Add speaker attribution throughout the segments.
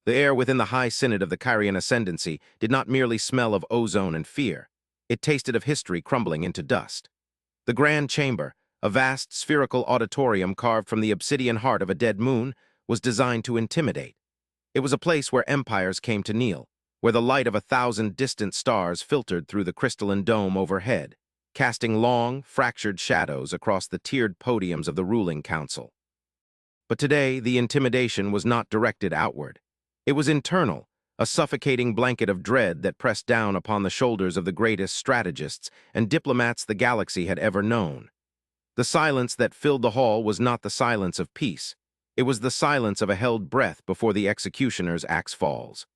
Speaker 1: The air within the high synod of the Kyrian ascendancy did not merely smell of ozone and fear. It tasted of history crumbling into dust. The grand chamber, a vast spherical auditorium carved from the obsidian heart of a dead moon, was designed to intimidate. It was a place where empires came to kneel, where the light of 1,000 distant stars filtered through the crystalline dome overhead, casting long, fractured shadows across the tiered podiums of the ruling council. But today, the intimidation was not directed outward. It was internal, a suffocating blanket of dread that pressed down upon the shoulders of the greatest strategists and diplomats the galaxy had ever known. The silence that filled the hall was not the silence of peace. It was the silence of a held breath before the executioner's axe falls.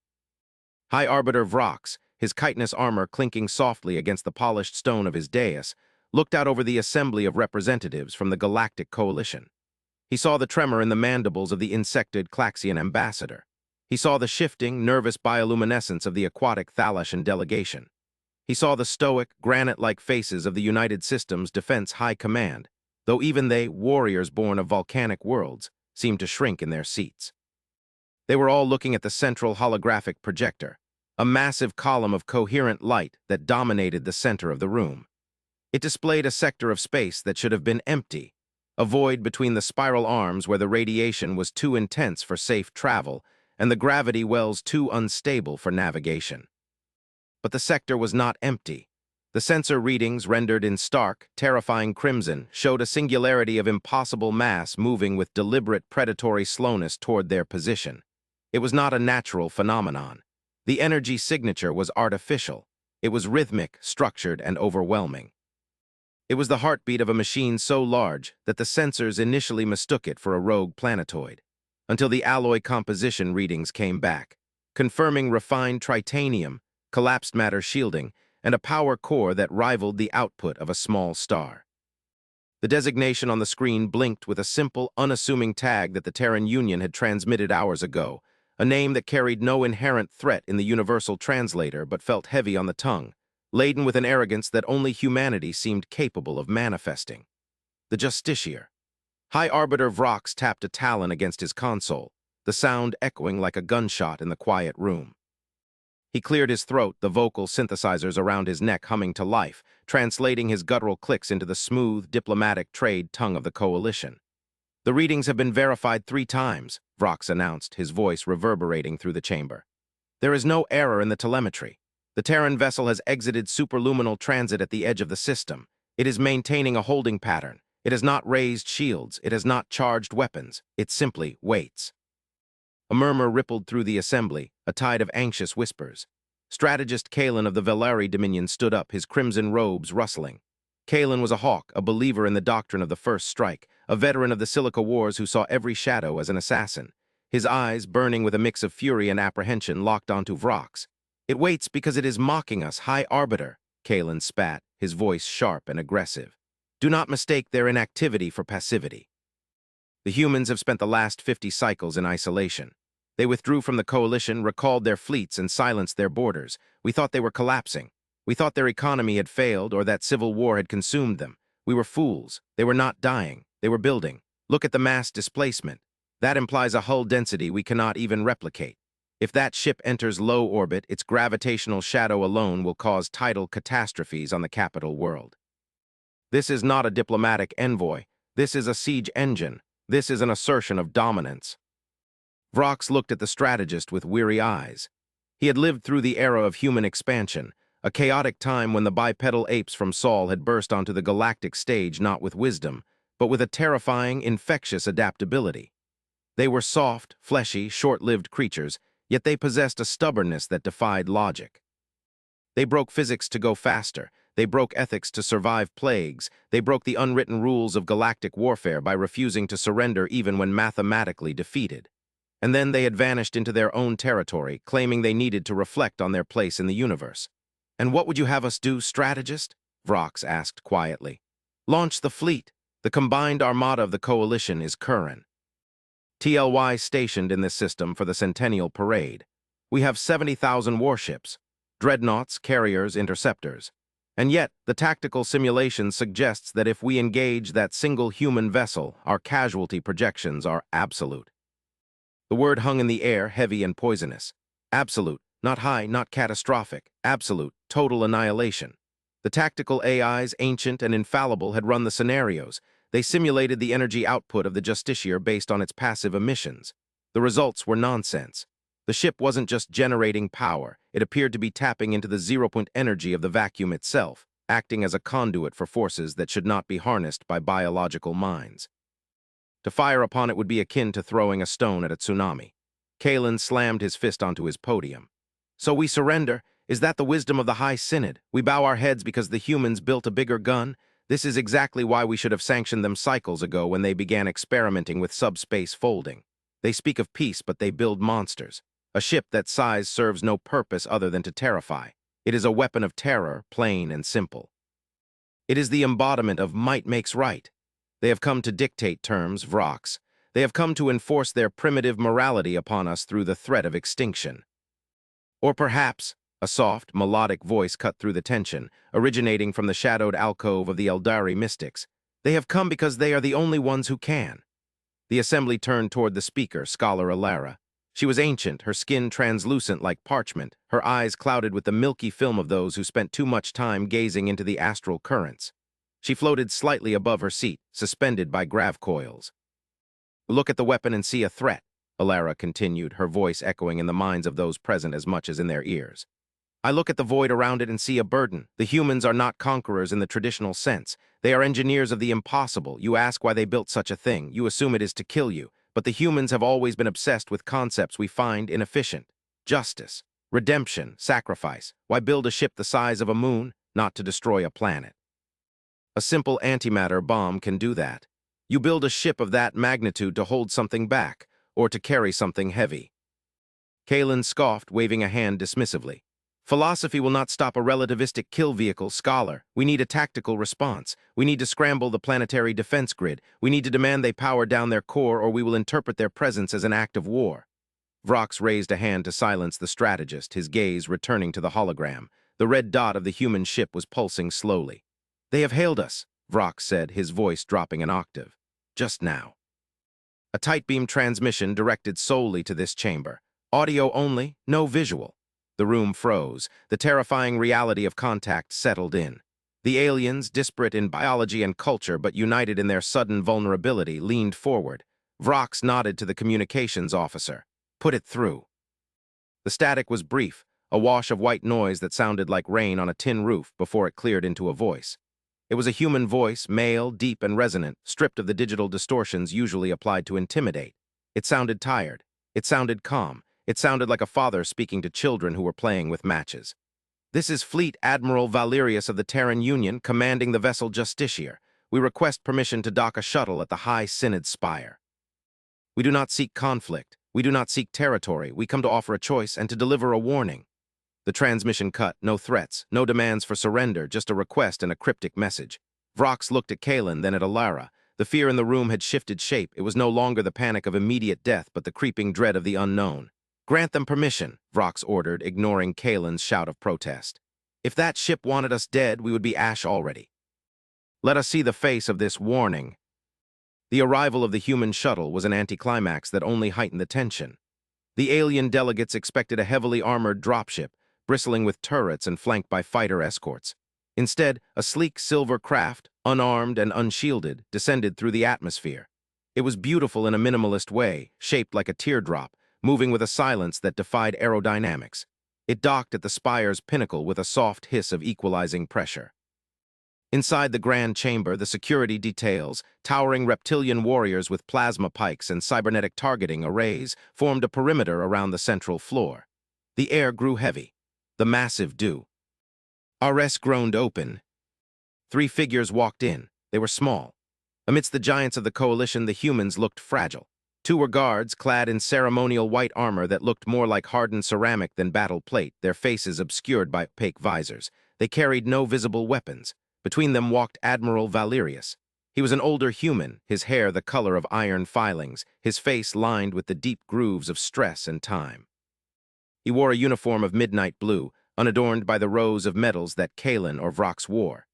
Speaker 1: High Arbiter Vrox, his chitinous armor clinking softly against the polished stone of his dais, looked out over the assembly of representatives from the Galactic Coalition. He saw the tremor in the mandibles of the insected Klaxian ambassador. He saw the shifting, nervous bioluminescence of the aquatic Thalashan delegation. He saw the stoic, granite-like faces of the United Systems Defense High Command, though even they, warriors born of volcanic worlds, seemed to shrink in their seats. They were all looking at the central holographic projector, a massive column of coherent light that dominated the center of the room. It displayed a sector of space that should have been empty, a void between the spiral arms where the radiation was too intense for safe travel and the gravity wells too unstable for navigation. But the sector was not empty. The sensor readings, rendered in stark, terrifying crimson, showed a singularity of impossible mass moving with deliberate predatory slowness toward their position. It was not a natural phenomenon. The energy signature was artificial. It was rhythmic, structured, and overwhelming. It was the heartbeat of a machine so large that the sensors initially mistook it for a rogue planetoid, until the alloy composition readings came back, confirming refined tritanium, collapsed matter shielding, and a power core that rivaled the output of a small star. The designation on the screen blinked with a simple, unassuming tag that the Terran Union had transmitted hours ago, a name that carried no inherent threat in the universal translator but felt heavy on the tongue, laden with an arrogance that only humanity seemed capable of manifesting. The Justiciar. High Arbiter Vrox tapped a talon against his console, the sound echoing like a gunshot in the quiet room. He cleared his throat, the vocal synthesizers around his neck humming to life, translating his guttural clicks into the smooth, diplomatic trade tongue of the Coalition. "The readings have been verified 3 times, Vrox announced, his voice reverberating through the chamber. "There is no error in the telemetry. The Terran vessel has exited superluminal transit at the edge of the system. It is maintaining a holding pattern. It has not raised shields. It has not charged weapons. It simply waits." A murmur rippled through the assembly, a tide of anxious whispers. Strategist Kalen of the Velari Dominion stood up, his crimson robes rustling. Kalen was a hawk, a believer in the doctrine of the first strike, a veteran of the Silica Wars who saw every shadow as an assassin. His eyes, burning with a mix of fury and apprehension, locked onto Vrox. "It waits because it is mocking us, High Arbiter," Kalen spat, his voice sharp and aggressive. "Do not mistake their inactivity for passivity. The humans have spent the last 50 cycles in isolation. They withdrew from the Coalition, recalled their fleets, and silenced their borders. We thought they were collapsing. We thought their economy had failed or that civil war had consumed them. We were fools. They were not dying. They were building. Look at the mass displacement. That implies a hull density we cannot even replicate. If that ship enters low orbit, its gravitational shadow alone will cause tidal catastrophes on the capital world. This is not a diplomatic envoy. This is a siege engine. This is an assertion of dominance." Vrox looked at the strategist with weary eyes. He had lived through the era of human expansion, a chaotic time when the bipedal apes from Sol had burst onto the galactic stage not with wisdom, but with a terrifying, infectious adaptability. They were soft, fleshy, short-lived creatures, yet they possessed a stubbornness that defied logic. They broke physics to go faster. They broke ethics to survive plagues. They broke the unwritten rules of galactic warfare by refusing to surrender even when mathematically defeated. And then they had vanished into their own territory, claiming they needed to reflect on their place in the universe. "And what would you have us do, strategist?" Vrox asked quietly. "Launch the fleet. The combined armada of the Coalition is Curran. TLY stationed in this system for the Centennial Parade. We have 70,000 warships, dreadnoughts, carriers, interceptors. And yet, the tactical simulation suggests that if we engage that single human vessel, our casualty projections are absolute." The word hung in the air, heavy and poisonous. Absolute, not high, not catastrophic. Absolute, total annihilation. The tactical AIs, ancient and infallible, had run the scenarios. They simulated the energy output of the Justiciar based on its passive emissions. The results were nonsense. The ship wasn't just generating power, it appeared to be tapping into the zero-point energy of the vacuum itself, acting as a conduit for forces that should not be harnessed by biological minds. To fire upon it would be akin to throwing a stone at a tsunami. Kalen slammed his fist onto his podium. So we surrender? Is that the wisdom of the High Synod? We bow our heads because the humans built a bigger gun? This is exactly why we should have sanctioned them cycles ago when they began experimenting with subspace folding. They speak of peace, but they build monsters. A ship that size serves no purpose other than to terrify. It is a weapon of terror, plain and simple. It is the embodiment of might makes right. They have come to dictate terms, Vrox. They have come to enforce their primitive morality upon us through the threat of extinction. Or perhaps, a soft, melodic voice cut through the tension, originating from the shadowed alcove of the Eldari mystics. They have come because they are the only ones who can. The assembly turned toward the speaker, Scholar Alara. She was ancient, her skin translucent like parchment, her eyes clouded with the milky film of those who spent too much time gazing into the astral currents. She floated slightly above her seat, suspended by grav coils. Look at the weapon and see a threat, Alara continued, her voice echoing in the minds of those present as much as in their ears. I look at the void around it and see a burden. The humans are not conquerors in the traditional sense. They are engineers of the impossible. You ask why they built such a thing. You assume it is to kill you. But the humans have always been obsessed with concepts we find inefficient. Justice, redemption, sacrifice. Why build a ship the size of a moon? Not to destroy a planet. A simple antimatter bomb can do that. You build a ship of that magnitude to hold something back, or to carry something heavy. Kalen scoffed, waving a hand dismissively. Philosophy will not stop a relativistic kill vehicle, Scholar. We need a tactical response. We need to scramble the planetary defense grid. We need to demand they power down their core, or we will interpret their presence as an act of war. Vrox raised a hand to silence the strategist, his gaze returning to the hologram. The red dot of the human ship was pulsing slowly. They have hailed us, Vrox said, his voice dropping an octave. Just now. A tight beam transmission directed solely to this chamber. Audio only, no visual. The room froze. The terrifying reality of contact settled in. The aliens, disparate in biology and culture but united in their sudden vulnerability, leaned forward. Vrox nodded to the communications officer. Put it through. The static was brief, a wash of white noise that sounded like rain on a tin roof before it cleared into a voice. It was a human voice, male, deep and resonant, stripped of the digital distortions usually applied to intimidate. It sounded tired. It sounded calm. It sounded like a father speaking to children who were playing with matches. This is Fleet Admiral Valerius of the Terran Union, commanding the vessel Justiciar. We request permission to dock a shuttle at the High Synod Spire. We do not seek conflict. We do not seek territory. We come to offer a choice and to deliver a warning. The transmission cut, no threats, no demands for surrender, just a request and a cryptic message. Vrox looked at Kalen, then at Alara. The fear in the room had shifted shape. It was no longer the panic of immediate death, but the creeping dread of the unknown. Grant them permission, Vrox ordered, ignoring Kalen's shout of protest. If that ship wanted us dead, we would be ash already. Let us see the face of this warning. The arrival of the human shuttle was an anticlimax that only heightened the tension. The alien delegates expected a heavily armored dropship, bristling with turrets and flanked by fighter escorts. Instead, a sleek silver craft, unarmed and unshielded, descended through the atmosphere. It was beautiful in a minimalist way, shaped like a teardrop, moving with a silence that defied aerodynamics. It docked at the spire's pinnacle with a soft hiss of equalizing pressure. Inside the grand chamber, the security details, towering reptilian warriors with plasma pikes and cybernetic targeting arrays, formed a perimeter around the central floor. The air grew heavy. The massive dew. Ares groaned open. 3 figures walked in. They were small. Amidst the giants of the coalition, the humans looked fragile. 2 were guards, clad in ceremonial white armor that looked more like hardened ceramic than battle plate, their faces obscured by opaque visors. They carried no visible weapons. Between them walked Admiral Valerius. He was an older human, his hair the color of iron filings, his face lined with the deep grooves of stress and time. He wore a uniform of midnight blue, unadorned by the rows of medals that Kalen or Vrox wore.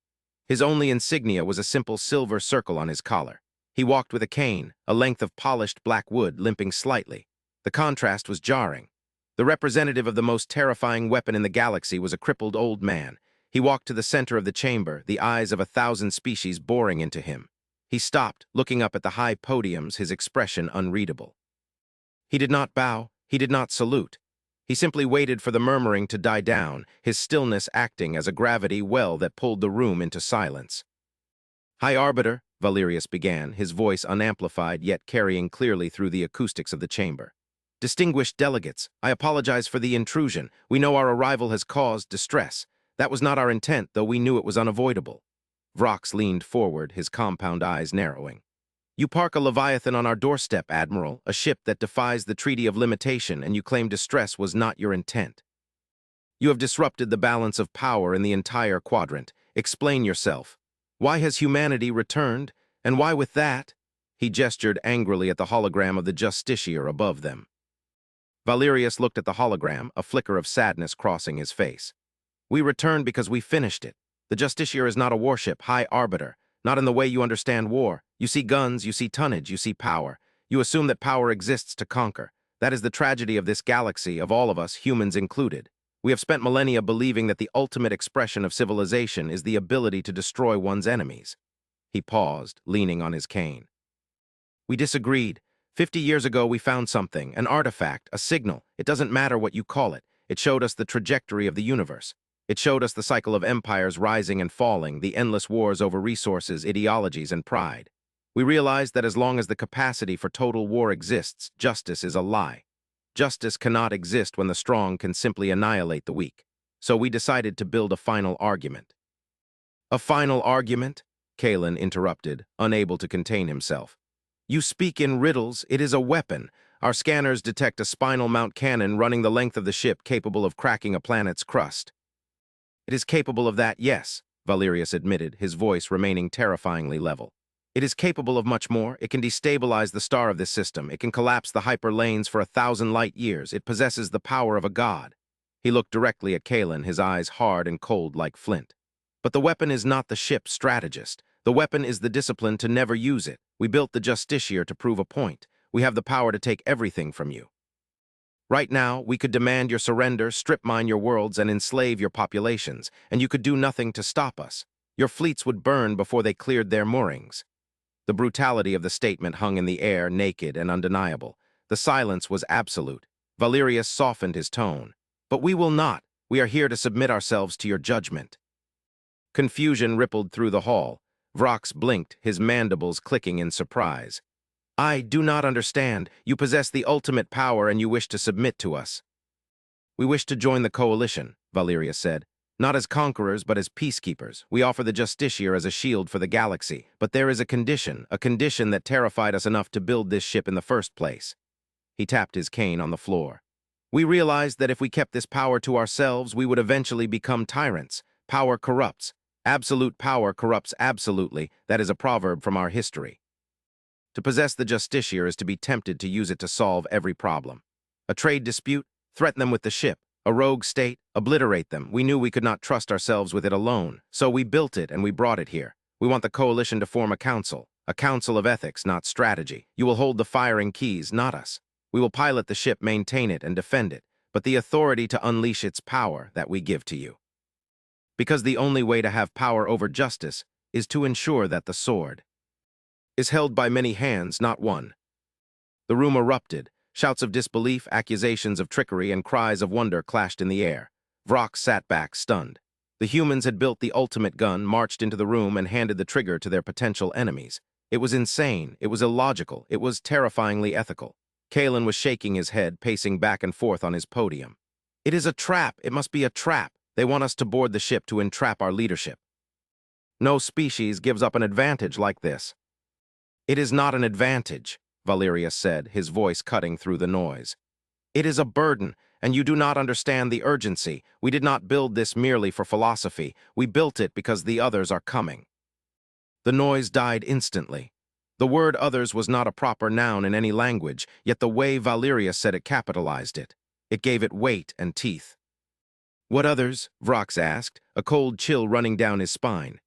Speaker 1: His only insignia was a simple silver circle on his collar. He walked with a cane, a length of polished black wood, limping slightly. The contrast was jarring. The representative of the most terrifying weapon in the galaxy was a crippled old man. He walked to the center of the chamber, the eyes of 1,000 species boring into him. He stopped, looking up at the high podiums, his expression unreadable. He did not bow, he did not salute. He simply waited for the murmuring to die down, his stillness acting as a gravity well that pulled the room into silence. "High Arbiter," Valerius began, his voice unamplified yet carrying clearly through the acoustics of the chamber. "Distinguished delegates, I apologize for the intrusion. We know our arrival has caused distress. That was not our intent, though we knew it was unavoidable." Vrox leaned forward, his compound eyes narrowing. "You park a Leviathan on our doorstep, Admiral, a ship that defies the Treaty of Limitation, and you claim distress was not your intent. You have disrupted the balance of power in the entire quadrant. Explain yourself. Why has humanity returned, and why with that?" He gestured angrily at the hologram of the Justiciar above them. Valerius looked at the hologram, a flicker of sadness crossing his face. "We returned because we finished it. The Justiciar is not a warship, High Arbiter, not in the way you understand war. You see guns, you see tonnage, you see power. You assume that power exists to conquer. That is the tragedy of this galaxy, of all of us, humans included. We have spent millennia believing that the ultimate expression of civilization is the ability to destroy one's enemies." He paused, leaning on his cane. "We disagreed. 50 years ago we found something, an artifact, a signal. It doesn't matter what you call it. It showed us the trajectory of the universe. It showed us the cycle of empires rising and falling, the endless wars over resources, ideologies, and pride. We realized that as long as the capacity for total war exists, justice is a lie. Justice cannot exist when the strong can simply annihilate the weak. So we decided to build a final argument." "A final argument?" Kalen interrupted, unable to contain himself. "You speak in riddles. It is a weapon. Our scanners detect a spinal mount cannon running the length of the ship capable of cracking a planet's crust." "It is capable of that, yes," Valerius admitted, his voice remaining terrifyingly level. "It is capable of much more. It can destabilize the star of this system. It can collapse the hyperlanes for 1,000 light years. It possesses the power of a god." He looked directly at Kalen, his eyes hard and cold like flint. "But the weapon is not the ship's strategist. The weapon is the discipline to never use it. We built the Justiciar to prove a point. We have the power to take everything from you. Right now, we could demand your surrender, strip mine your worlds, and enslave your populations, and you could do nothing to stop us. Your fleets would burn before they cleared their moorings." The brutality of the statement hung in the air, naked and undeniable. The silence was absolute. Valerius softened his tone. "But we will not. We are here to submit ourselves to your judgment." Confusion rippled through the hall. Vrox blinked, his mandibles clicking in surprise. "I do not understand. You possess the ultimate power and you wish to submit to us." "We wish to join the coalition," Valerius said. "Not as conquerors, but as peacekeepers. We offer the Justiciar as a shield for the galaxy. But there is a condition that terrified us enough to build this ship in the first place." He tapped his cane on the floor. "We realized that if we kept this power to ourselves, we would eventually become tyrants. Power corrupts. Absolute power corrupts absolutely. That is a proverb from our history. To possess the Justiciar is to be tempted to use it to solve every problem. A trade dispute? Threaten them with the ship. A rogue state? Obliterate them. We knew we could not trust ourselves with it alone, so we built it and we brought it here. We want the coalition to form a council of ethics, not strategy. You will hold the firing keys, not us. We will pilot the ship, maintain it, and defend it, but the authority to unleash its power, that we give to you. Because the only way to have power over justice is to ensure that the sword is held by many hands, not one." The room erupted. Shouts of disbelief, accusations of trickery, and cries of wonder clashed in the air. Vrox sat back, stunned. The humans had built the ultimate gun, marched into the room, and handed the trigger to their potential enemies. It was insane, it was illogical, it was terrifyingly ethical. Kalen was shaking his head, pacing back and forth on his podium. "It is a trap, it must be a trap. They want us to board the ship to entrap our leadership. No species gives up an advantage like this." "It is not an advantage," Valerius said, his voice cutting through the noise. "It is a burden, and you do not understand the urgency. We did not build this merely for philosophy. We built it because the others are coming." The noise died instantly. The word others was not a proper noun in any language, yet the way Valerius said it capitalized it. It gave it weight and teeth. "What others?" Vrox asked, a cold chill running down his spine.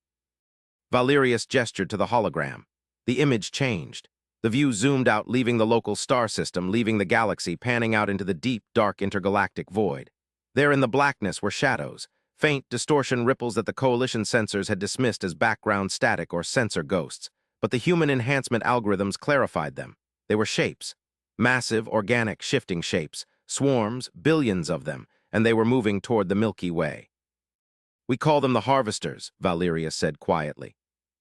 Speaker 1: Valerius gestured to the hologram. The image changed. The view zoomed out, leaving the local star system, leaving the galaxy, panning out into the deep, dark intergalactic void. There in the blackness were shadows, faint distortion ripples that the coalition sensors had dismissed as background static or sensor ghosts, but the human enhancement algorithms clarified them. They were shapes, massive, organic, shifting shapes, swarms, billions of them, and they were moving toward the Milky Way. "We call them the Harvesters," Valerius said quietly.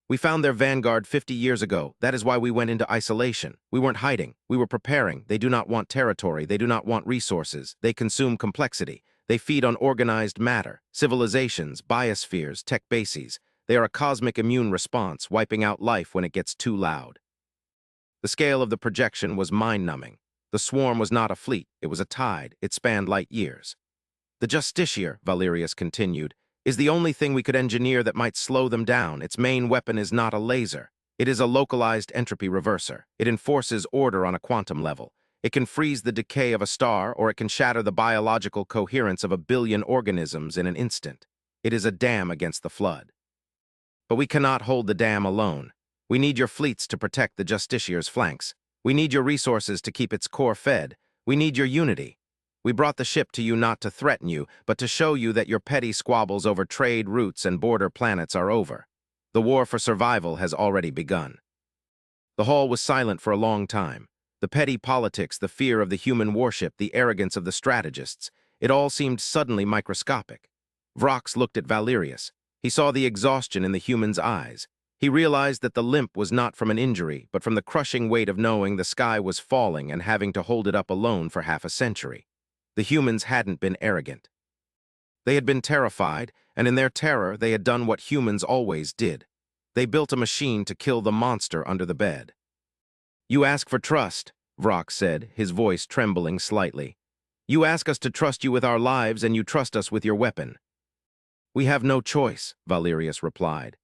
Speaker 1: "We found their vanguard 50 years ago. That is why we went into isolation. We weren't hiding. We were preparing. They do not want territory. They do not want resources. They consume complexity. They feed on organized matter, civilizations, biospheres, tech bases. They are a cosmic immune response, wiping out life when it gets too loud." The scale of the projection was mind-numbing. The swarm was not a fleet. It was a tide. It spanned light years. "The Justiciar," Valerius continued, "is the only thing we could engineer that might slow them down. Its main weapon is not a laser. It is a localized entropy reverser. It enforces order on a quantum level. It can freeze the decay of a star, or it can shatter the biological coherence of a billion organisms in an instant. It is a dam against the flood. But we cannot hold the dam alone. We need your fleets to protect the Justiciar's flanks. We need your resources to keep its core fed. We need your unity. We brought the ship to you not to threaten you, but to show you that your petty squabbles over trade routes and border planets are over. The war for survival has already begun." The hall was silent for a long time. The petty politics, the fear of the human warship, the arrogance of the strategists, it all seemed suddenly microscopic. Vrox looked at Valerius. He saw the exhaustion in the human's eyes. He realized that the limp was not from an injury, but from the crushing weight of knowing the sky was falling and having to hold it up alone for half a century. The humans hadn't been arrogant. They had been terrified, and in their terror they had done what humans always did. They built a machine to kill the monster under the bed. "You ask for trust," Vrox said, his voice trembling slightly. "You ask us to trust you with our lives, and you trust us with your weapon." "We have no choice," Valerius replied.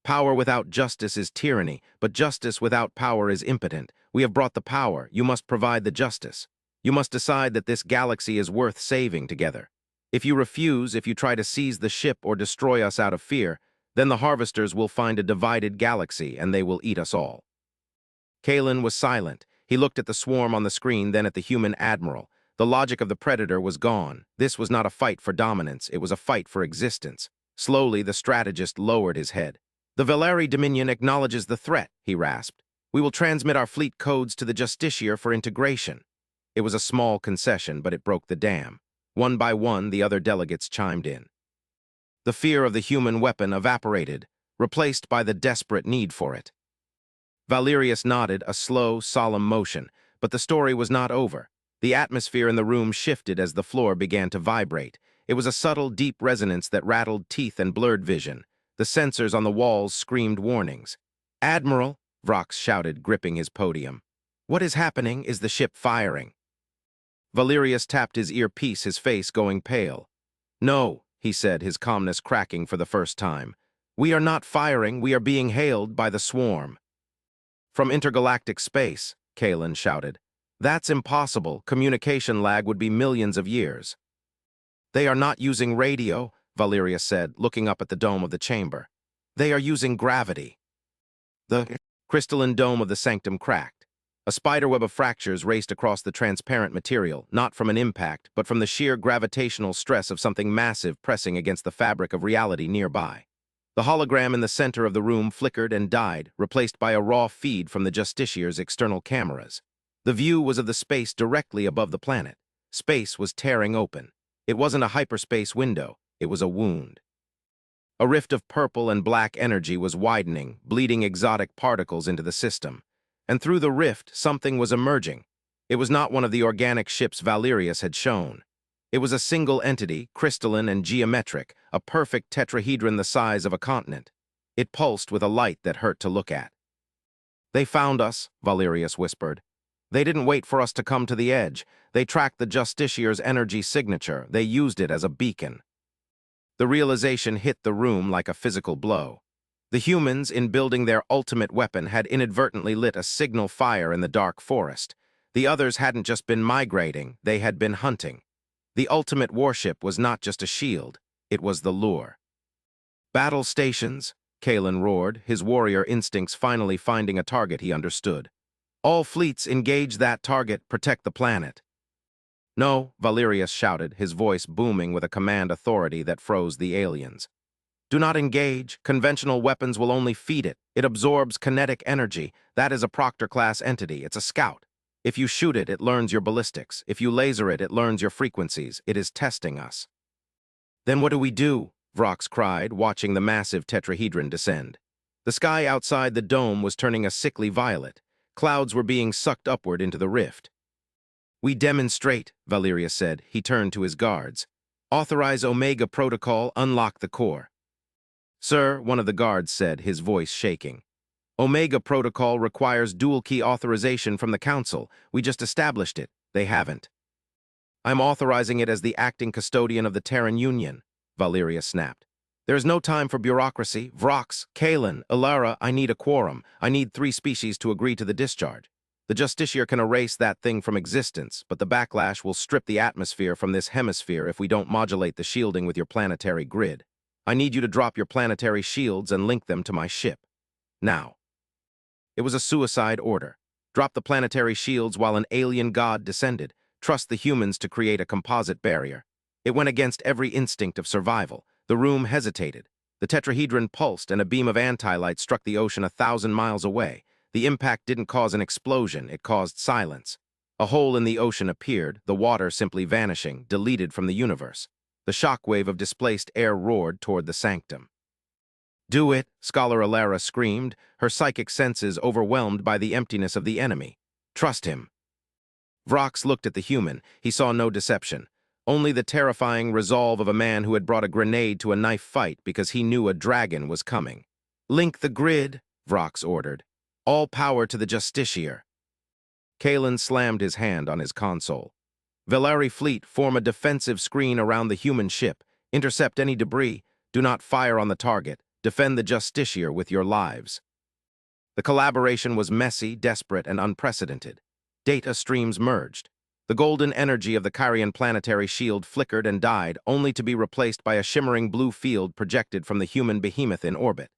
Speaker 1: "Power without justice is tyranny, but justice without power is impotent. We have brought the power. You must provide the justice. You must decide that this galaxy is worth saving together. If you refuse, if you try to seize the ship or destroy us out of fear, then the Harvesters will find a divided galaxy and they will eat us all." Kalen was silent. He looked at the swarm on the screen, then at the human admiral. The logic of the predator was gone. This was not a fight for dominance. It was a fight for existence. Slowly, the strategist lowered his head. "The Valeri Dominion acknowledges the threat," he rasped. "We will transmit our fleet codes to the Justiciar for integration." It was a small concession, but it broke the dam. One by one, the other delegates chimed in. The fear of the human weapon evaporated, replaced by the desperate need for it. Valerius nodded, a slow, solemn motion, but the story was not over. The atmosphere in the room shifted as the floor began to vibrate. It was a subtle, deep resonance that rattled teeth and blurred vision. The sensors on the walls screamed warnings. "Admiral," Vrox shouted, gripping his podium. "What is happening? Is the ship firing?" Valerius tapped his earpiece, his face going pale. "No," he said, his calmness cracking for the first time. "We are not firing. We are being hailed by the swarm." "From intergalactic space," Kalen shouted. "That's impossible. Communication lag would be millions of years." "They are not using radio," Valerius said, looking up at the dome of the chamber. "They are using gravity." The crystalline dome of the sanctum cracked. A spiderweb of fractures raced across the transparent material, not from an impact, but from the sheer gravitational stress of something massive pressing against the fabric of reality nearby. The hologram in the center of the room flickered and died, replaced by a raw feed from the Justiciar's external cameras. The view was of the space directly above the planet. Space was tearing open. It wasn't a hyperspace window, it was a wound. A rift of purple and black energy was widening, bleeding exotic particles into the system. And through the rift, something was emerging. It was not one of the organic ships Valerius had shown. It was a single entity, crystalline and geometric, a perfect tetrahedron the size of a continent. It pulsed with a light that hurt to look at. "They found us," Valerius whispered. "They didn't wait for us to come to the edge. They tracked the Justiciar's energy signature. They used it as a beacon." The realization hit the room like a physical blow. The humans, in building their ultimate weapon, had inadvertently lit a signal fire in the dark forest. The others hadn't just been migrating, they had been hunting. The ultimate warship was not just a shield, it was the lure. "Battle stations," Kalen roared, his warrior instincts finally finding a target he understood. All fleets engage that target, protect the planet. No, Valerius shouted, his voice booming with a command authority that froze the aliens. Do not engage. Conventional weapons will only feed it. It absorbs kinetic energy. That is a Proctor-class entity. It's a scout. If you shoot it, it learns your ballistics. If you laser it, it learns your frequencies. It is testing us. Then what do we do? Vrox cried, watching the massive tetrahedron descend. The sky outside the dome was turning a sickly violet. Clouds were being sucked upward into the rift. We demonstrate, Valerius said. He turned to his guards. Authorize Omega Protocol, unlock the core. Sir, one of the guards said, his voice shaking. Omega Protocol requires dual-key authorization from the Council. We just established it. They haven't. I'm authorizing it as the acting custodian of the Terran Union, Valerius snapped. There is no time for bureaucracy. Vrox, Kalen, Ilara, I need a quorum. I need 3 species to agree to the discharge. The Justiciar can erase that thing from existence, but the backlash will strip the atmosphere from this hemisphere if we don't modulate the shielding with your planetary grid. I need you to drop your planetary shields and link them to my ship. Now. It was a suicide order. Drop the planetary shields while an alien god descended. Trust the humans to create a composite barrier. It went against every instinct of survival. The room hesitated. The tetrahedron pulsed and a beam of anti-light struck the ocean 1,000 miles away. The impact didn't cause an explosion, it caused silence. A hole in the ocean appeared, the water simply vanishing, deleted from the universe. The shockwave of displaced air roared toward the sanctum. Do it, Scholar Ilara screamed, her psychic senses overwhelmed by the emptiness of the enemy. Trust him. Vrox looked at the human. He saw no deception. Only the terrifying resolve of a man who had brought a grenade to a knife fight because he knew a dragon was coming. Link the grid, Vrox ordered. All power to the Justiciar. Kalen slammed his hand on his console. Velari fleet, form a defensive screen around the human ship. Intercept any debris. Do not fire on the target. Defend the Justiciar with your lives. The collaboration was messy, desperate, and unprecedented. Data streams merged. The golden energy of the Kyrian planetary shield flickered and died, only to be replaced by a shimmering blue field projected from the human behemoth in orbit.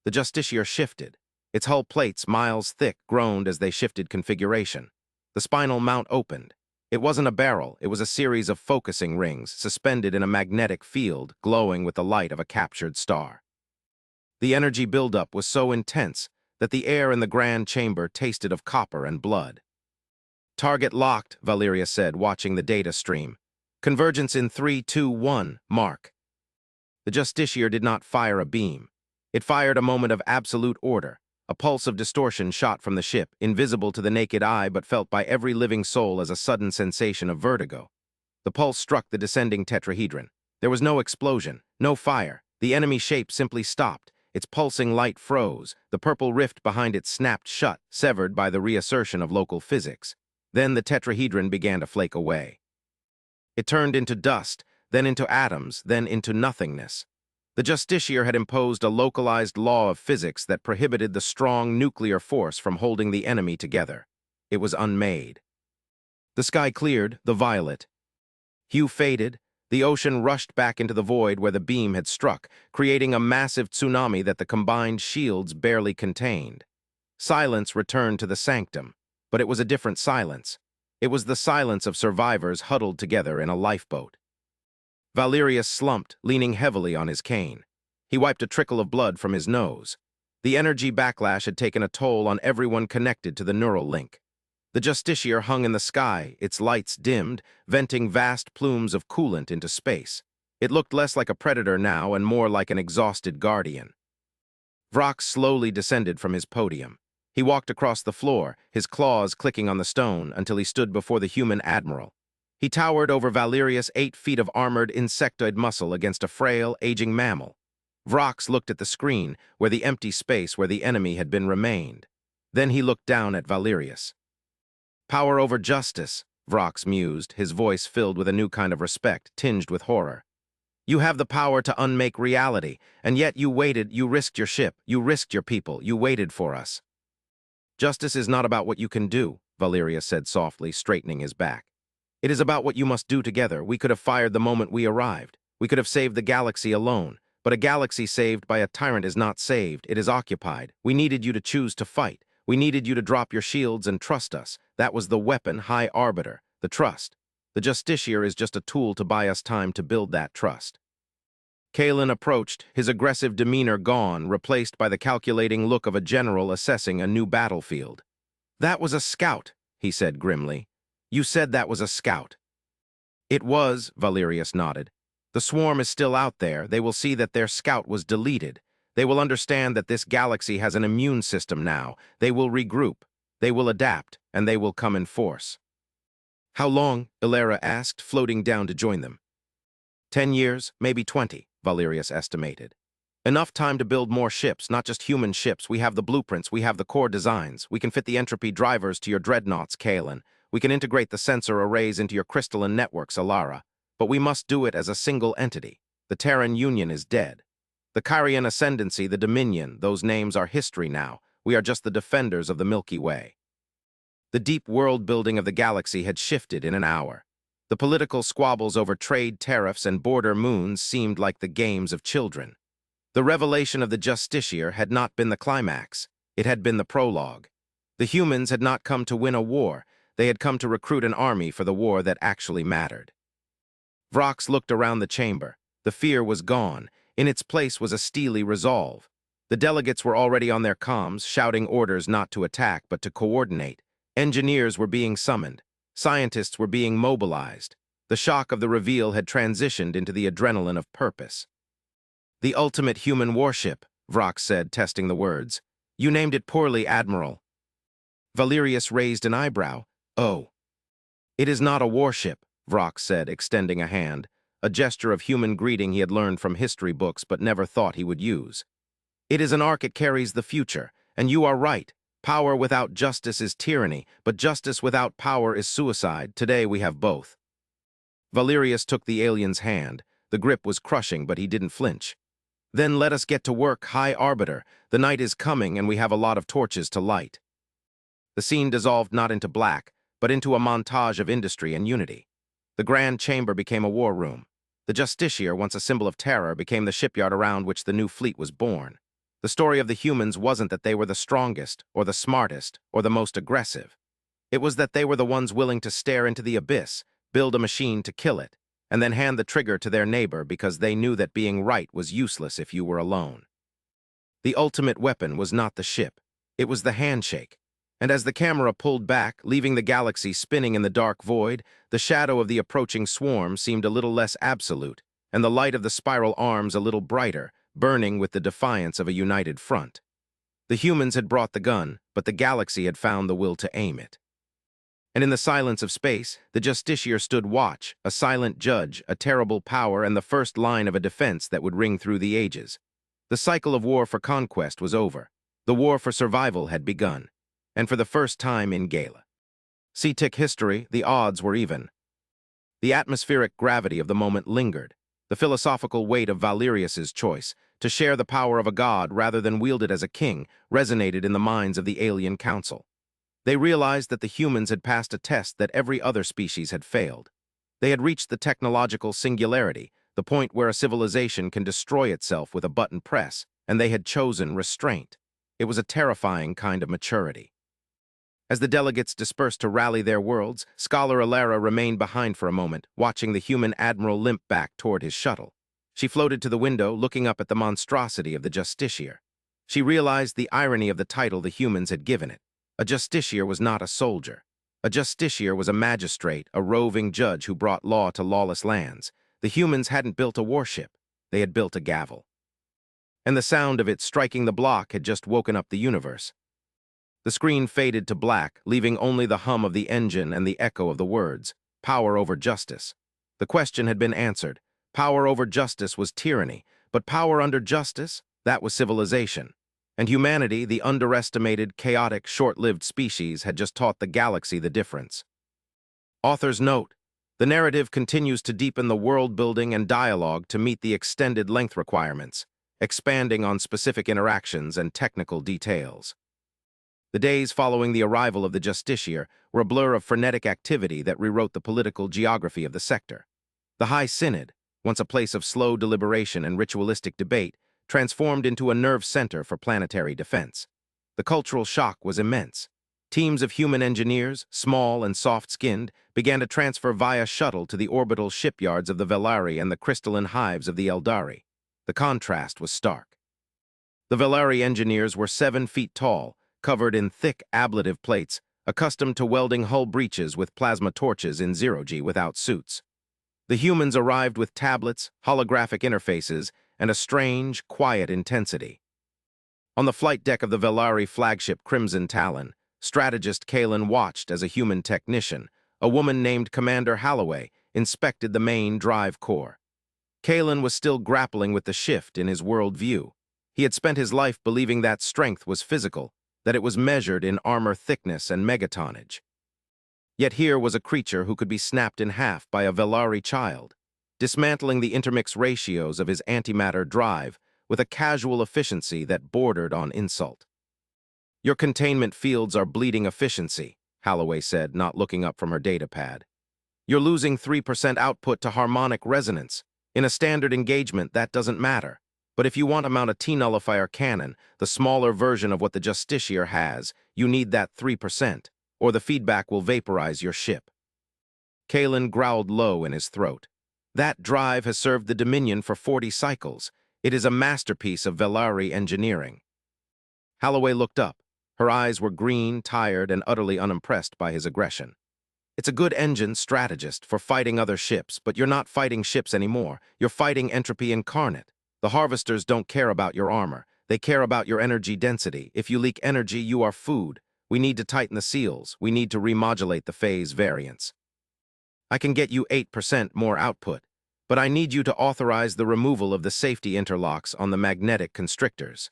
Speaker 1: The Justiciar shifted. Its hull plates, miles thick, groaned as they shifted configuration. The spinal mount opened. It wasn't a barrel, it was a series of focusing rings, suspended in a magnetic field, glowing with the light of a captured star. The energy buildup was so intense that the air in the grand chamber tasted of copper and blood. Target locked, Valerius said, watching the data stream. Convergence in 3, 2, 1, mark. The Justiciar did not fire a beam. It fired a moment of absolute order. A pulse of distortion shot from the ship, invisible to the naked eye but felt by every living soul as a sudden sensation of vertigo. The pulse struck the descending tetrahedron. There was no explosion, no fire. The enemy shape simply stopped. Its pulsing light froze. The purple rift behind it snapped shut, severed by the reassertion of local physics. Then the tetrahedron began to flake away. It turned into dust, then into atoms, then into nothingness. The Justiciar had imposed a localized law of physics that prohibited the strong nuclear force from holding the enemy together. It was unmade. The sky cleared, the violet. Hue faded. The ocean rushed back into the void where the beam had struck, creating a massive tsunami that the combined shields barely contained. Silence returned to the sanctum, but it was a different silence. It was the silence of survivors huddled together in a lifeboat. Valerius slumped, leaning heavily on his cane. He wiped a trickle of blood from his nose. The energy backlash had taken a toll on everyone connected to the neural link. The Justiciar hung in the sky, its lights dimmed, venting vast plumes of coolant into space. It looked less like a predator now and more like an exhausted guardian. Vrox slowly descended from his podium. He walked across the floor, his claws clicking on the stone, until he stood before the human admiral. He towered over Valerius, 8 feet of armored insectoid muscle against a frail, aging mammal. Vrox looked at the screen, where the empty space where the enemy had been remained. Then he looked down at Valerius. Power over justice, Vrox mused, his voice filled with a new kind of respect, tinged with horror. You have the power to unmake reality, and yet you waited, you risked your ship, you risked your people, you waited for us. Justice is not about what you can do, Valerius said softly, straightening his back. It is about what you must do together. We could have fired the moment we arrived. We could have saved the galaxy alone. But a galaxy saved by a tyrant is not saved, it is occupied. We needed you to choose to fight. We needed you to drop your shields and trust us. That was the weapon, High Arbiter, the trust. The Justiciar is just a tool to buy us time to build that trust. Kalen approached, his aggressive demeanor gone, replaced by the calculating look of a general assessing a new battlefield. "That was a scout," he said grimly. "You said that was a scout." "It was," Valerius nodded. "The swarm is still out there. They will see that their scout was deleted. They will understand that this galaxy has an immune system now. They will regroup. They will adapt, and they will come in force." "How long?" Ilera asked, floating down to join them. 10 years, maybe 20, Valerius estimated. "Enough time to build more ships, not just human ships. We have the blueprints, we have the core designs. We can fit the entropy drivers to your dreadnoughts, Kalen. We can integrate the sensor arrays into your crystalline networks, Alara. But we must do it as a single entity. The Terran Union is dead. The Kyrian Ascendancy, the Dominion, those names are history now. We are just the defenders of the Milky Way." The deep world-building of the galaxy had shifted in an hour. The political squabbles over trade tariffs and border moons seemed like the games of children. The revelation of the Justiciar had not been the climax. It had been the prologue. The humans had not come to win a war. They had come to recruit an army for the war that actually mattered. Vrox looked around the chamber. The fear was gone. In its place was a steely resolve. The delegates were already on their comms, shouting orders not to attack but to coordinate. Engineers were being summoned. Scientists were being mobilized. The shock of the reveal had transitioned into the adrenaline of purpose. "The ultimate human warship," Vrox said, testing the words. "You named it poorly, Admiral." Valerius raised an eyebrow. "Oh." "It is not a warship," Vrox said, extending a hand, a gesture of human greeting he had learned from history books but never thought he would use. "It is an ark. It carries the future, and you are right. Power without justice is tyranny, but justice without power is suicide. Today we have both." Valerius took the alien's hand. The grip was crushing, but he didn't flinch. "Then let us get to work, High Arbiter. The night is coming, and we have a lot of torches to light." The scene dissolved not into black, but into a montage of industry and unity. The grand chamber became a war room. The Justiciar, once a symbol of terror, became the shipyard around which the new fleet was born. The story of the humans wasn't that they were the strongest, or the smartest, or the most aggressive. It was that they were the ones willing to stare into the abyss, build a machine to kill it, and then hand the trigger to their neighbor because they knew that being right was useless if you were alone. The ultimate weapon was not the ship. It was the handshake. And as the camera pulled back, leaving the galaxy spinning in the dark void, the shadow of the approaching swarm seemed a little less absolute, and the light of the spiral arms a little brighter, burning with the defiance of a united front. The humans had brought the gun, but the galaxy had found the will to aim it. And in the silence of space, the Justiciar stood watch, a silent judge, a terrible power, and the first line of a defense that would ring through the ages. The cycle of war for conquest was over. The war for survival had begun. And for the first time in Galactic history, the odds were even. The atmospheric gravity of the moment lingered. The philosophical weight of Valerius's choice, to share the power of a god rather than wield it as a king, resonated in the minds of the alien council. They realized that the humans had passed a test that every other species had failed. They had reached the technological singularity, the point where a civilization can destroy itself with a button press, and they had chosen restraint. It was a terrifying kind of maturity. As the delegates dispersed to rally their worlds, Scholar Alara remained behind for a moment, watching the human admiral limp back toward his shuttle. She floated to the window, looking up at the monstrosity of the Justiciar. She realized the irony of the title the humans had given it. A Justiciar was not a soldier. A Justiciar was a magistrate, a roving judge who brought law to lawless lands. The humans hadn't built a warship. They had built a gavel. And the sound of it striking the block had just woken up the universe. The screen faded to black, leaving only the hum of the engine and the echo of the words, "Power over justice." The question had been answered. Power over justice was tyranny, but power under justice, that was civilization. And humanity, the underestimated, chaotic, short-lived species, had just taught the galaxy the difference. Author's note: the narrative continues to deepen the world-building and dialogue to meet the extended length requirements, expanding on specific interactions and technical details. The days following the arrival of the Justiciar were a blur of frenetic activity that rewrote the political geography of the sector. The High Synod, once a place of slow deliberation and ritualistic debate, transformed into a nerve center for planetary defense. The cultural shock was immense. Teams of human engineers, small and soft-skinned, began to transfer via shuttle to the orbital shipyards of the Velari and the crystalline hives of the Eldari. The contrast was stark. The Velari engineers were 7 feet tall, covered in thick ablative plates, accustomed to welding hull breaches with plasma torches in zero-G without suits. The humans arrived with tablets, holographic interfaces, and a strange, quiet intensity. On the flight deck of the Velari flagship Crimson Talon, strategist Kalen watched as a human technician, a woman named Commander Holloway, inspected the main drive core. Kalen was still grappling with the shift in his worldview. He had spent his life believing that strength was physical, that it was measured in armor thickness and megatonnage. Yet here was a creature who could be snapped in half by a Velari child, dismantling the intermix ratios of his antimatter drive with a casual efficiency that bordered on insult. "Your containment fields are bleeding efficiency," Holloway said, not looking up from her datapad. "You're losing 3% output to harmonic resonance. In a standard engagement, that doesn't matter. But if you want to mount a T-nullifier cannon, the smaller version of what the Justiciar has, you need that 3%, or the feedback will vaporize your ship." Kalen growled low in his throat. "That drive has served the Dominion for 40 cycles. It is a masterpiece of Velari engineering." Holloway looked up. Her eyes were green, tired, and utterly unimpressed by his aggression. "It's a good engine, strategist, for fighting other ships, but you're not fighting ships anymore. You're fighting entropy incarnate. The harvesters don't care about your armor. They care about your energy density. If you leak energy, you are food. We need to tighten the seals. We need to remodulate the phase variance. I can get you 8% more output, but I need you to authorize the removal of the safety interlocks on the magnetic constrictors."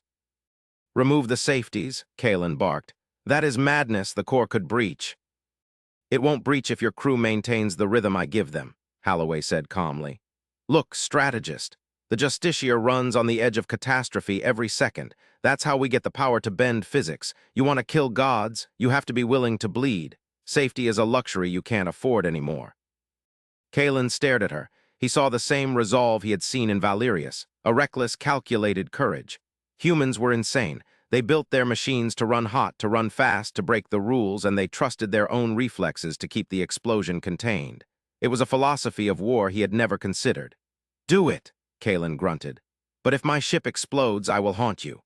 Speaker 1: "Remove the safeties," Kalen barked. "That is madness the core could breach." "It won't breach if your crew maintains the rhythm I give them," Holloway said calmly. "Look, strategist, the Justiciar runs on the edge of catastrophe every second. That's how we get the power to bend physics. You want to kill gods, you have to be willing to bleed. Safety is a luxury you can't afford anymore." Kalen stared at her. He saw the same resolve he had seen in Valerius, a reckless, calculated courage. Humans were insane. They built their machines to run hot, to run fast, to break the rules, and they trusted their own reflexes to keep the explosion contained. It was a philosophy of war he had never considered. "Do it," Kalen grunted. "But if my ship explodes, I will haunt you."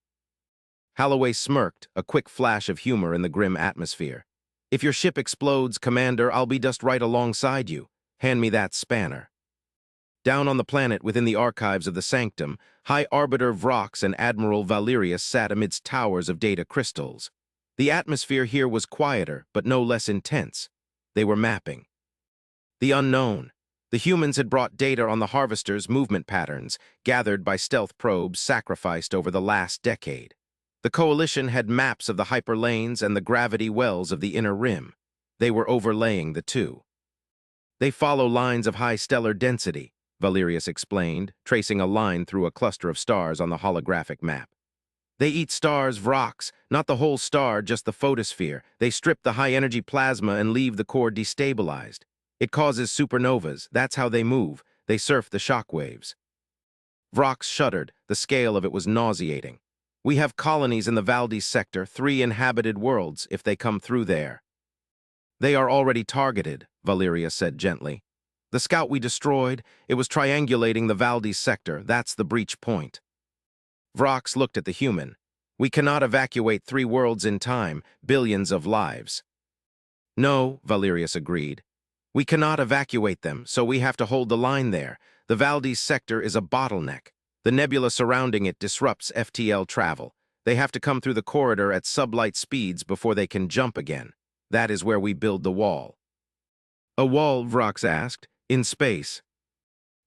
Speaker 1: Holloway smirked, a quick flash of humor in the grim atmosphere. "If your ship explodes, Commander, I'll be just right alongside you. Hand me that spanner." Down on the planet within the archives of the Sanctum, High Arbiter Vrox and Admiral Valerius sat amidst towers of data crystals. The atmosphere here was quieter, but no less intense. They were mapping. The unknown. The humans had brought data on the harvesters' movement patterns, gathered by stealth probes sacrificed over the last decade. The Coalition had maps of the hyperlanes and the gravity wells of the inner rim. They were overlaying the two. "They follow lines of high stellar density," Valerius explained, tracing a line through a cluster of stars on the holographic map. "They eat stars, Vrox, not the whole star, just the photosphere. They strip the high-energy plasma and leave the core destabilized. It causes supernovas. That's how they move. They surf the shock waves." Vrox shuddered. The scale of it was nauseating. "We have colonies in the Valdez sector, 3 inhabited worlds, if they come through there." "They are already targeted," Valerius said gently. "The scout we destroyed, it was triangulating the Valdez sector. That's the breach point." Vrox looked at the human. "We cannot evacuate 3 worlds in time, billions of lives." "No," Valerius agreed. "We cannot evacuate them, so we have to hold the line there. The Valdez sector is a bottleneck. The nebula surrounding it disrupts FTL travel. They have to come through the corridor at sublight speeds before they can jump again. That is where we build the wall." "A wall," Vrox asked, "in space."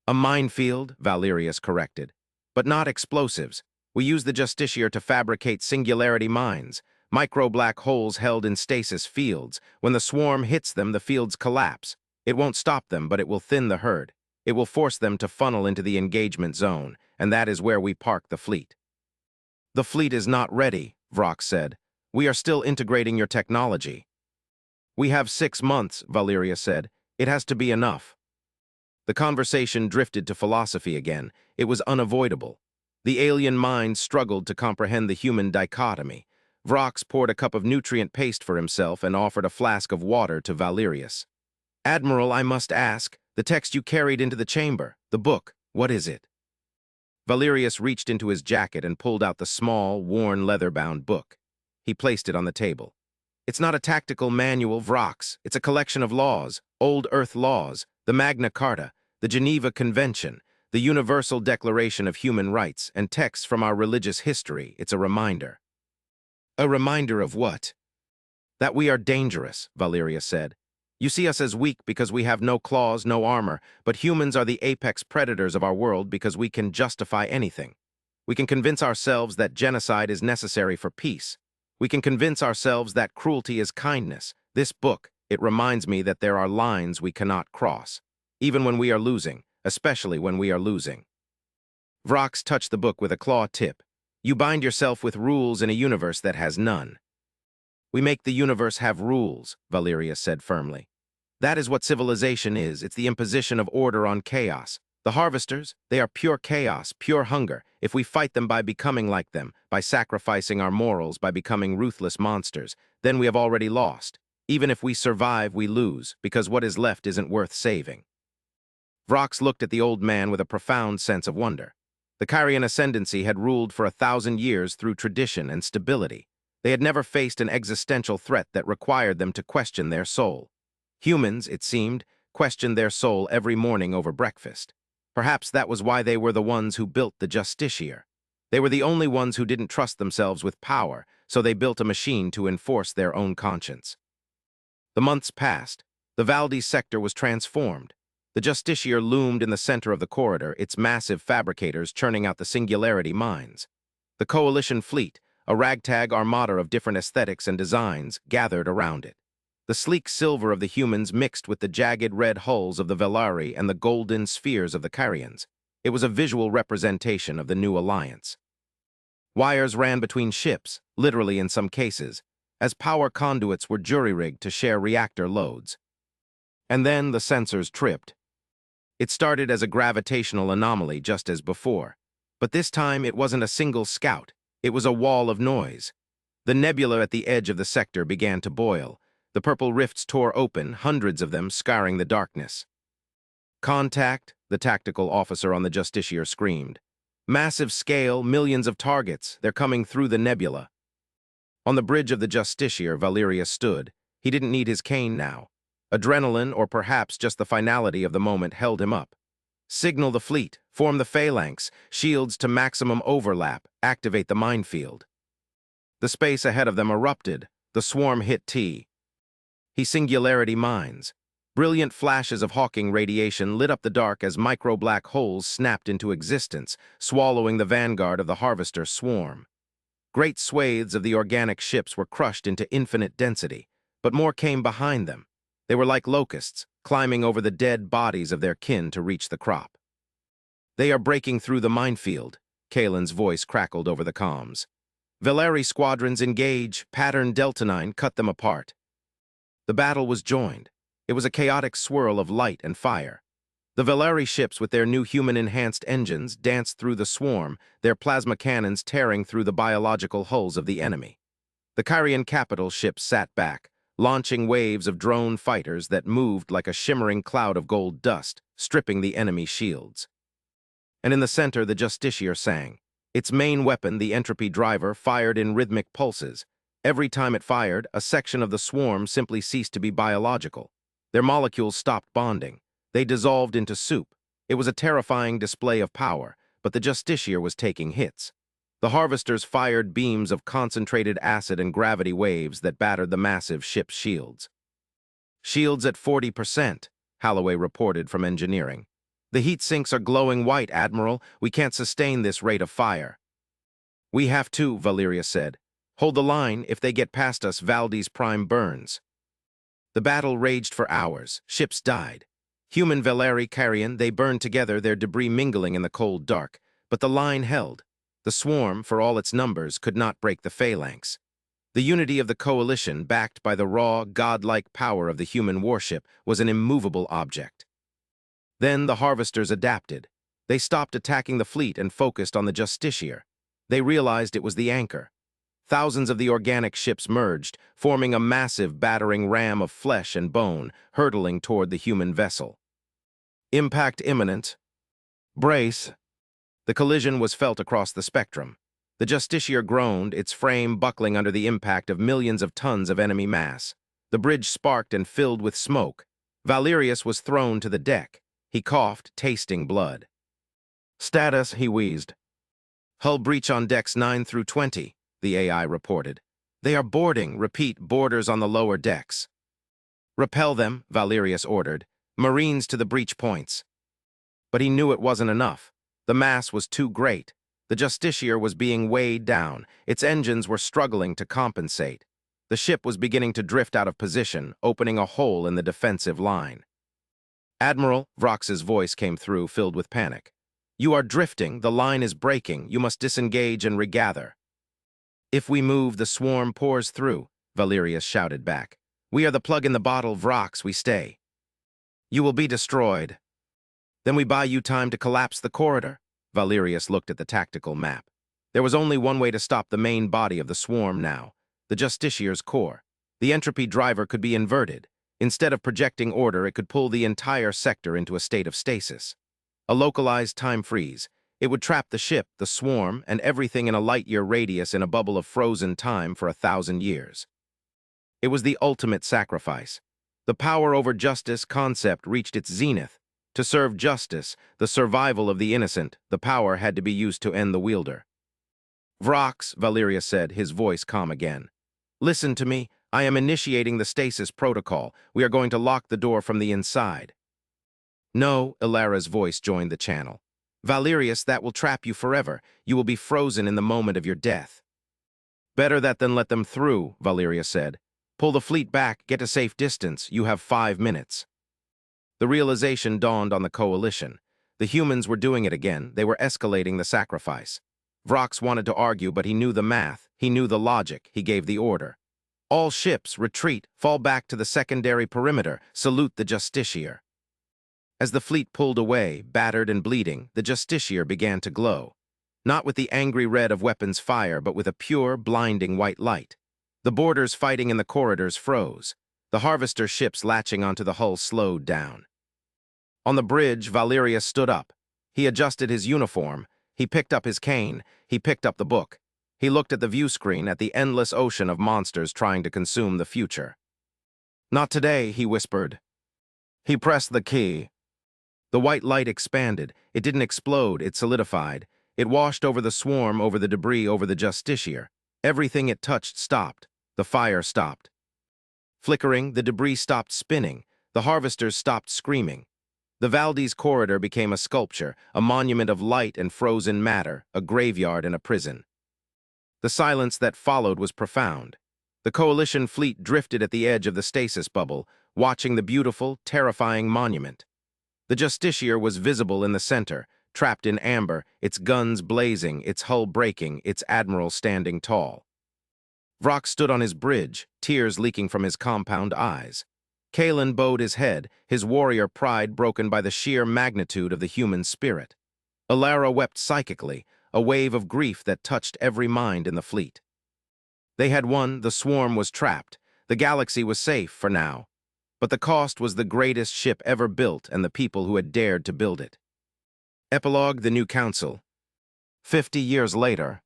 Speaker 1: "A minefield," Valerius corrected. "But not explosives. We use the Justiciar to fabricate singularity mines, micro-black holes held in stasis fields. When the swarm hits them, the fields collapse. It won't stop them, but it will thin the herd. It will force them to funnel into the engagement zone, and that is where we park the fleet." "The fleet is not ready," Vrox said. "We are still integrating your technology." "We have 6 months," Valerius said. "It has to be enough." The conversation drifted to philosophy again. It was unavoidable. The alien mind struggled to comprehend the human dichotomy. Vrox poured a cup of nutrient paste for himself and offered a flask of water to Valerius. "Admiral, I must ask, the text you carried into the chamber, the book, what is it?" Valerius reached into his jacket and pulled out the small, worn, leather-bound book. He placed it on the table. "It's not a tactical manual, Vrox. It's a collection of laws, old Earth laws, the Magna Carta, the Geneva Convention, the Universal Declaration of Human Rights, and texts from our religious history. It's a reminder." "A reminder of what?" "That we are dangerous," Valerius said. "You see us as weak because we have no claws, no armor, but humans are the apex predators of our world because we can justify anything. We can convince ourselves that genocide is necessary for peace. We can convince ourselves that cruelty is kindness. This book, it reminds me that there are lines we cannot cross, even when we are losing, especially when we are losing." Vrox touched the book with a claw tip. "You bind yourself with rules in a universe that has none." "We make the universe have rules," Valerius said firmly. "That is what civilization is. It's the imposition of order on chaos. The harvesters, they are pure chaos, pure hunger. If we fight them by becoming like them, by sacrificing our morals, by becoming ruthless monsters, then we have already lost. Even if we survive, we lose, because what is left isn't worth saving." Vrox looked at the old man with a profound sense of wonder. The Kyrian ascendancy had ruled for 1,000 years through tradition and stability. They had never faced an existential threat that required them to question their soul. Humans, it seemed, questioned their soul every morning over breakfast. Perhaps that was why they were the ones who built the Justiciar. They were the only ones who didn't trust themselves with power, so they built a machine to enforce their own conscience. The months passed. The Valdez sector was transformed. The Justiciar loomed in the center of the corridor, its massive fabricators churning out the Singularity mines. The Coalition fleet, a ragtag armada of different aesthetics and designs, gathered around it. The sleek silver of the humans mixed with the jagged red hulls of the Velari and the golden spheres of the Kyrians. It was a visual representation of the new alliance. Wires ran between ships, literally in some cases, as power conduits were jury-rigged to share reactor loads. And then the sensors tripped. It started as a gravitational anomaly just as before, but this time it wasn't a single scout. It was a wall of noise. The nebula at the edge of the sector began to boil. The purple rifts tore open, hundreds of them scarring the darkness. "Contact," the tactical officer on the Justiciar screamed. "Massive scale, millions of targets. They're coming through the nebula." On the bridge of the Justiciar, Valerius stood. He didn't need his cane now. Adrenaline, or perhaps just the finality of the moment, held him up. "Signal the fleet, form the phalanx, shields to maximum overlap, activate the minefield." The space ahead of them erupted. The swarm hit T. He singularity mines. Brilliant flashes of Hawking radiation lit up the dark as micro-black holes snapped into existence, swallowing the vanguard of the harvester swarm. Great swathes of the organic ships were crushed into infinite density, but more came behind them. They were like locusts, climbing over the dead bodies of their kin to reach the crop. "They are breaking through the minefield," Kalen's voice crackled over the comms. "Velari squadrons engage, pattern Delta 9 cut them apart." The battle was joined. It was a chaotic swirl of light and fire. The Velari ships with their new human-enhanced engines danced through the swarm, their plasma cannons tearing through the biological hulls of the enemy. The Kyrian capital ships sat back, launching waves of drone fighters that moved like a shimmering cloud of gold dust, stripping the enemy shields. And in the center, the Justiciar sang. Its main weapon, the entropy driver, fired in rhythmic pulses. Every time it fired, a section of the swarm simply ceased to be biological. Their molecules stopped bonding. They dissolved into soup. It was a terrifying display of power, but the Justiciar was taking hits. The harvesters fired beams of concentrated acid and gravity waves that battered the massive ship's shields. "Shields at 40%, Holloway reported from engineering. "The heat sinks are glowing white, Admiral. We can't sustain this rate of fire." "We have to," Valerius said. "Hold the line. If they get past us, Valdez Prime burns." The battle raged for hours. Ships died. Human Velari Kyrian, they burned together, their debris mingling in the cold dark. But the line held. The swarm, for all its numbers, could not break the phalanx. The unity of the coalition, backed by the raw, godlike power of the human warship, was an immovable object. Then the harvesters adapted. They stopped attacking the fleet and focused on the Justiciar. They realized it was the anchor. Thousands of the organic ships merged, forming a massive battering ram of flesh and bone, hurtling toward the human vessel. Impact imminent. Brace. The collision was felt across the spectrum. The Justiciar groaned, its frame buckling under the impact of millions of tons of enemy mass. The bridge sparked and filled with smoke. Valerius was thrown to the deck. He coughed, tasting blood. Status, he wheezed. Hull breach on decks 9 through 20, the AI reported. They are boarding, repeat, boarders on the lower decks. Repel them, Valerius ordered. Marines to the breach points. But he knew it wasn't enough. The mass was too great. The Justiciar was being weighed down. Its engines were struggling to compensate. The ship was beginning to drift out of position, opening a hole in the defensive line. Admiral, Vrox's voice came through, filled with panic. You are drifting, the line is breaking, you must disengage and regather. If we move, the swarm pours through, Valerius shouted back. We are the plug in the bottle, Vrox, we stay. You will be destroyed. Then we buy you time to collapse the corridor. Valerius looked at the tactical map. There was only one way to stop the main body of the swarm now, the Justiciar's core. The entropy driver could be inverted. Instead of projecting order, it could pull the entire sector into a state of stasis. A localized time freeze. It would trap the ship, the swarm, and everything in a light-year radius in a bubble of frozen time for 1,000 years. It was the ultimate sacrifice. The power over justice concept reached its zenith. To serve justice, the survival of the innocent, the power had to be used to end the wielder. Vrox, Valerius said, his voice calm again. Listen to me. I am initiating the stasis protocol. We are going to lock the door from the inside. No, Ilara's voice joined the channel. Valerius, that will trap you forever. You will be frozen in the moment of your death. Better that than let them through, Valerius said. Pull the fleet back, get a safe distance. You have 5 minutes. The realization dawned on the coalition. The humans were doing it again. They were escalating the sacrifice. Vrox wanted to argue, but he knew the math. He knew the logic. He gave the order. All ships, retreat, fall back to the secondary perimeter, salute the Justiciar. As the fleet pulled away, battered and bleeding, the Justiciar began to glow. Not with the angry red of weapons fire, but with a pure, blinding white light. The boarders fighting in the corridors froze. The harvester ships latching onto the hull slowed down. On the bridge, Valerius stood up. He adjusted his uniform. He picked up his cane. He picked up the book. He looked at the view screen, at the endless ocean of monsters trying to consume the future. Not today, he whispered. He pressed the key. The white light expanded. It didn't explode, it solidified. It washed over the swarm, over the debris, over the Justiciar. Everything it touched stopped. The fire stopped. Flickering, the debris stopped spinning. The harvesters stopped screaming. The Valdez corridor became a sculpture, a monument of light and frozen matter, a graveyard and a prison. The silence that followed was profound. The coalition fleet drifted at the edge of the stasis bubble, watching the beautiful, terrifying monument. The Justiciar was visible in the center, trapped in amber, its guns blazing, its hull breaking, its admiral standing tall. Vrox stood on his bridge, tears leaking from his compound eyes. Kalen bowed his head, his warrior pride broken by the sheer magnitude of the human spirit. Ilara wept psychically, a wave of grief that touched every mind in the fleet. They had won, the swarm was trapped, the galaxy was safe for now. But the cost was the greatest ship ever built and the people who had dared to build it. Epilogue, the New Council. 50 years later,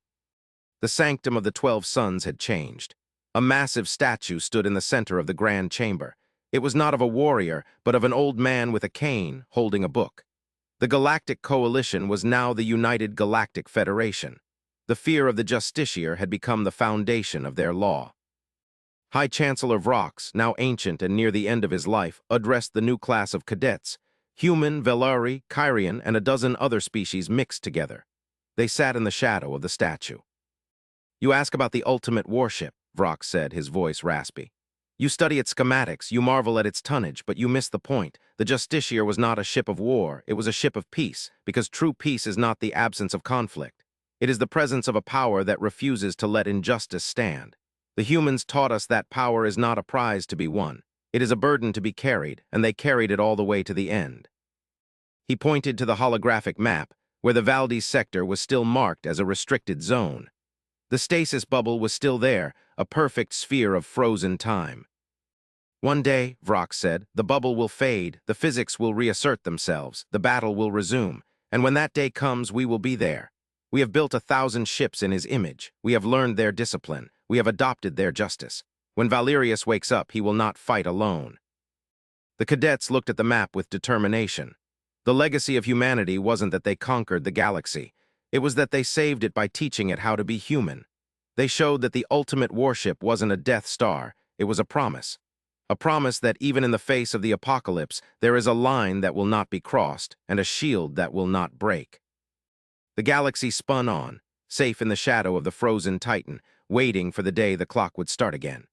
Speaker 1: the sanctum of the 12 Suns had changed. A massive statue stood in the center of the grand chamber. It was not of a warrior, but of an old man with a cane, holding a book. The Galactic Coalition was now the United Galactic Federation. The fear of the Justiciar had become the foundation of their law. High Chancellor Vrox, now ancient and near the end of his life, addressed the new class of cadets, human, Velari, Kyrian, and a dozen other species mixed together. They sat in the shadow of the statue. You ask about the ultimate warship, Vrox said, his voice raspy. You study its schematics, you marvel at its tonnage, but you miss the point. The Justiciar was not a ship of war, it was a ship of peace, because true peace is not the absence of conflict. It is the presence of a power that refuses to let injustice stand. The humans taught us that power is not a prize to be won. It is a burden to be carried, and they carried it all the way to the end. He pointed to the holographic map, where the Valdez sector was still marked as a restricted zone. The stasis bubble was still there, a perfect sphere of frozen time. "One day," Vrock said, "the bubble will fade, the physics will reassert themselves, the battle will resume, and when that day comes, we will be there. We have built 1,000 ships in his image. We have learned their discipline. We have adopted their justice. When Valerius wakes up, he will not fight alone." The cadets looked at the map with determination. The legacy of humanity wasn't that they conquered the galaxy. It was that they saved it by teaching it how to be human. They showed that the ultimate warship wasn't a Death Star. It was a promise. A promise that even in the face of the apocalypse, there is a line that will not be crossed and a shield that will not break. The galaxy spun on, safe in the shadow of the frozen Titan, waiting for the day the clock would start again.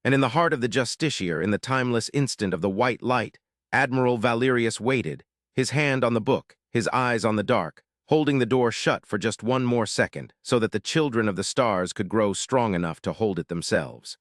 Speaker 1: And in the heart of the Justiciar, in the timeless instant of the white light, Admiral Valerius waited, his hand on the book, his eyes on the dark, holding the door shut for just one more second so that the children of the stars could grow strong enough to hold it themselves.